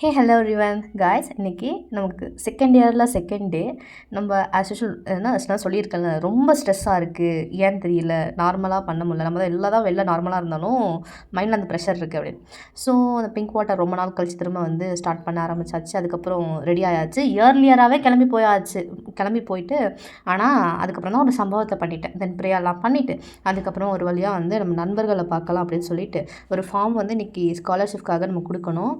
Hey hello everyone guys, இன்றைக்கி நமக்கு second இயரில் செகண்ட் டே. நம்ம ஆஸ் யூஷுவல் நான் சொல்லியிருக்கேன்ல, ரொம்ப ஸ்ட்ரெஸ்ஸாக இருக்குது, ஏன்னு தெரியல, நார்மலாக பண்ண முடியல. நம்ம தான் எல்லாம் தான் வெளில நார்மலாக இருந்தாலும் மைண்டில் அந்த ப்ரெஷர் இருக்குது அப்படின்னு. ஸோ அந்த பிங்க் வாட்டர் ரொம்ப நாள் கழிச்சு திரும்ப வந்து ஸ்டார்ட் பண்ண ஆரம்பிச்சாச்சு. அதுக்கப்புறம் ரெடி ஆயாச்சு, இயர்லியராகவே கிளம்பி போயிட்டு. ஆனால் அதுக்கப்புறம் தான் ஒரு சம்பவத்தை பண்ணிட்டேன். தென் ப்ரேயர்லாம் பண்ணிவிட்டு அதுக்கப்புறம் ஒரு வழியாக வந்து நம்ம நண்பர்களை பார்க்கலாம் அப்படின்னு சொல்லிட்டு ஒரு ஃபார்ம் வந்து இன்றைக்கி ஸ்காலர்ஷிப்காக நம்ம கொடுக்கணும்.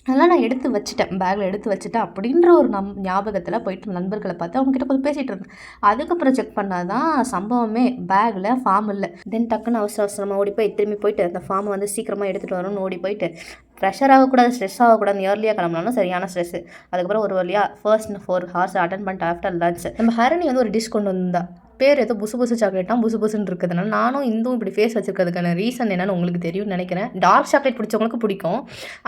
அதெல்லாம் நான் எடுத்து வச்சுட்டேன், பேக்கில் எடுத்து வச்சுட்டேன் அப்படின்ற ஒரு ஞாபகத்தில் போயிட்டு நண்பர்களை பார்த்து அவங்ககிட்ட கொஞ்சம் பேசிகிட்டு இருந்தேன். அதுக்கப்புறம் செக் பண்ணால் தான் சம்பவமே, பேக்கில் ஃபார்ம் இல்லை. தென் டக்குன்னு அவசரமாக ஓடி போய் திரும்பி போயிட்டு அந்த ஃபார்மை வந்து சீக்கிரமாக எடுத்துகிட்டு வரணும்னு ஓடி போயிட்டு, ப்ரெஷர் ஆகக்கூடாது, ஸ்ட்ரெஸ் ஆகக்கூடாது, இயர்லியாக கிளம்புனாலும் சரியான ஸ்ட்ரெஸ்ஸு. அதுக்கப்புறம் ஒரு வழியாக ஃபர்ஸ்ட் 4 ஹார்ஸ் அட்டன் பண்ணிட்டு ஆஃப்டர் லஞ்ச் நம்ம ஹரணி வந்து ஒரு டிஷ் கொண்டு வந்தா. பேர் ஏதோ புசு சாக்லேட்னா புசுன்னு இருக்கிறதுனால நானும் இந்தும் இப்படி ஃபேஸ் வச்சுருக்கிறதுக்கான ரீசன் என்னன்னு உங்களுக்கு தெரியும்னு நினைக்கிறேன். டார்க் சாக்லேட் பிடிச்சவங்களுக்கு பிடிக்கும்.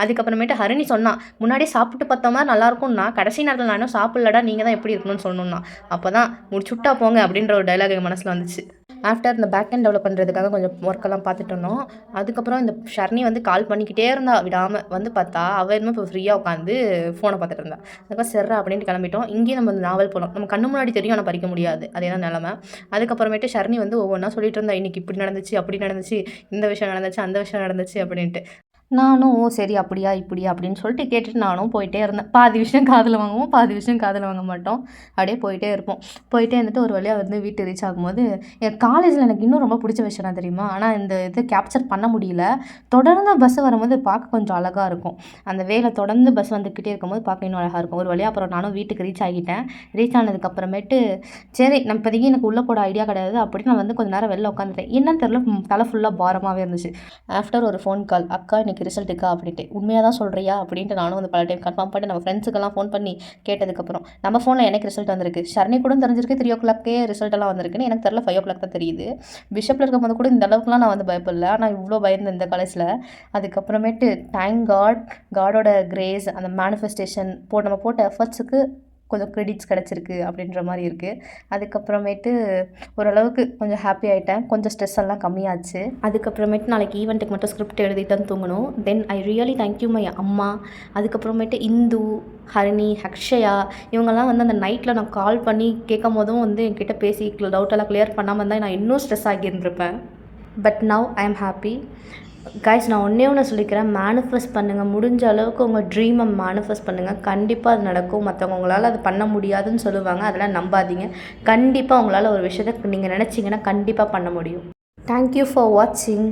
அதுக்கப்புறமேட்டு ஹரணி சொன்னால் முன்னாடி சாப்பிட்டு பார்த்தோமா நல்லாயிருக்கும்னா, கடைசி நேரத்தில் நான் இன்னும் சாப்பிட்லடா, நீங்கள் தான் எப்படி இருக்கணும்னு சொல்லணும்னா, அப்போ தான் முடிச்சுட்டா போங்க அப்படின்ற ஒரு டைலாக் எங்கள் மனசில் வந்துச்சு. ஆஃப்டர் இந்த பேக் அண்ட் டெவலப் பண்ணுறதுக்காக கொஞ்சம் ஒர்க்கெல்லாம் பார்த்துட்டு இருந்தோம். அதுக்கப்புறம் இந்த ஷர்னி வந்து கால் பண்ணிக்கிட்டே இருந்தா விடாமல். வந்து பார்த்தா அவள் இன்னும் இப்போ ஃப்ரீயாக உட்காந்து ஃபோனை பார்த்துட்டு இருந்தா. அதுக்கப்புறம் சரிறா அப்படின்ட்டு கிளம்பிட்டோம். இங்கேயும் நம்ம நாவல் போகலாம், நம்ம கண்ணு முன்னாடி தெரியும் ஆனால் பறிக்க முடியாது, அதே தான் நிலமை. அதுக்கப்புறமேட்டு ஷர்னி வந்து ஒவ்வொன்றா சொல்லிட்டு இருந்தா, இன்றைக்கி இப்படி நடந்துச்சு, அப்படி நடந்துச்சு, இந்த விஷயம் நடந்துச்சு, அந்த விஷயம் நடந்துச்சு அப்படின்ட்டு. நானும் சரி அப்படியா இப்படியா அப்படின்னு சொல்லிட்டு கேட்டுட்டு நானும் போயிட்டே இருந்தேன். பாதி விஷயம் காதில் வாங்குவோம், பாதி விஷயம் காதில் வாங்க மாட்டோம். அப்படியே போயிட்டே இருப்போம். போயிட்டே இருந்துட்டு ஒரு வழியாக வந்து வீட்டு ரீச் ஆகும்போது, என் காலேஜில் எனக்கு இன்னும் ரொம்ப பிடிச்ச விஷயம் என்ன தெரியுமா? ஆனால் இந்த இது கேப்சர் பண்ண முடியல. தொடர்ந்து பஸ் வரும்போது பார்க்க கொஞ்சம் அழகாக இருக்கும். அந்த வேலை தொடர்ந்து பஸ் வந்துக்கிட்டே இருக்கும்போது பார்க்க இன்னும் அழகாக இருக்கும். ஒரு வழியாக அப்புறம் நானும் வீட்டுக்கு ரீச் ஆகிட்டேன். ரீச் ஆனதுக்கப்புறமேட்டு சரி நம்ம இப்போதைக்கு எனக்கு உள்ளே போட ஐடியா கிடையாது அப்படின்னு நான் வந்து கொஞ்சம் நேரம் வெளில உட்காந்துட்டேன். என்னன்னு தெரியல, தலை ஃபுல்லாக பாரமாகவே இருந்துச்சு. ஆஃப்டர் ஒரு ஃபோன் கால், அக்கா இன்னைக்கு ரிசல்ட்டுக்கா அப்படின்ட்டு. உண்மையாக தான் சொல்கிறியா அப்படின்ட்டு நானும் வந்து பல டைம் கன்ஃபார்ம் பண்ணி நம்ம ஃப்ரெண்ட்ஸுக்கெல்லாம் ஃபோன் பண்ணி கேட்டதுக்கப்புறம் நம்ம ஃபோனில் எனக்கு ரிசல்ட் வந்திருக்கு. ஷர்னி கூட தெரிஞ்சிருக்கு 3 o'clock ரிசல்ட்டெல்லாம் வந்திருக்குன்னு. எனக்கு தெரியல 5 o'clock தான் தெரியுது. பிஷப்பில் இருக்கும்போது கூட இந்த அளவுக்குலாம் நான் வந்து பயப்படல, ஆனால் இவ்வளோ பயந்தேன் இந்த காலேஜில். அதுக்கப்புறமேட்டு தேங்க் காடோட கிரேஸ், அந்த மேனிஃபெஸ்டேஷன் நம்ம போட்ட எஃபர்ட்ஸுக்கு கொஞ்சம் க்ரெடிட்ஸ் கிடச்சிருக்கு அப்படின்ற மாதிரி இருக்குது. அதுக்கப்புறமேட்டு ஓரளவுக்கு கொஞ்சம் ஹாப்பி ஆகிட்டேன், கொஞ்சம் ஸ்ட்ரெஸ் எல்லாம் கம்மியாச்சு. அதுக்கப்புறமேட்டு நாளைக்கு ஈவெண்ட்டுக்கு மட்டும் ஸ்கிரிப்ட் எழுதி தான் தூங்கணும். தென் ஐ ரியலி தேங்க்யூ மை அம்மா. அதுக்கப்புறமேட்டு இந்து, ஹரிணி, அக்ஷயா இவங்கெல்லாம் வந்து அந்த நைட்டில் நான் கால் பண்ணி கேட்கும் போதும் வந்து என்கிட்ட பேசி டவுட்டெல்லாம் கிளியர் பண்ணாமல் இருந்தால் நான் இன்னும் ஸ்ட்ரெஸ் ஆகியிருந்திருப்பேன். But now I am happy. Guys, நான் ஒன்றே சொல்லிக்கிறேன், மேனிஃபெஸ்ட் பண்ணுங்கள். முடிஞ்ச அளவுக்கு உங்கள் ட்ரீமை மேனிஃபெஸ்ட் பண்ணுங்கள். கண்டிப்பாக அது நடக்கும். மற்றவங்க உங்களால் அது பண்ண முடியாதுன்னு சொல்லுவாங்க, அதெல்லாம் நம்பாதீங்க. கண்டிப்பாக உங்களால் ஒரு விஷயத்தை நீங்கள் நினச்சிங்கன்னா கண்டிப்பாக பண்ண முடியும். தேங்க்யூ ஃபார் வாட்சிங்.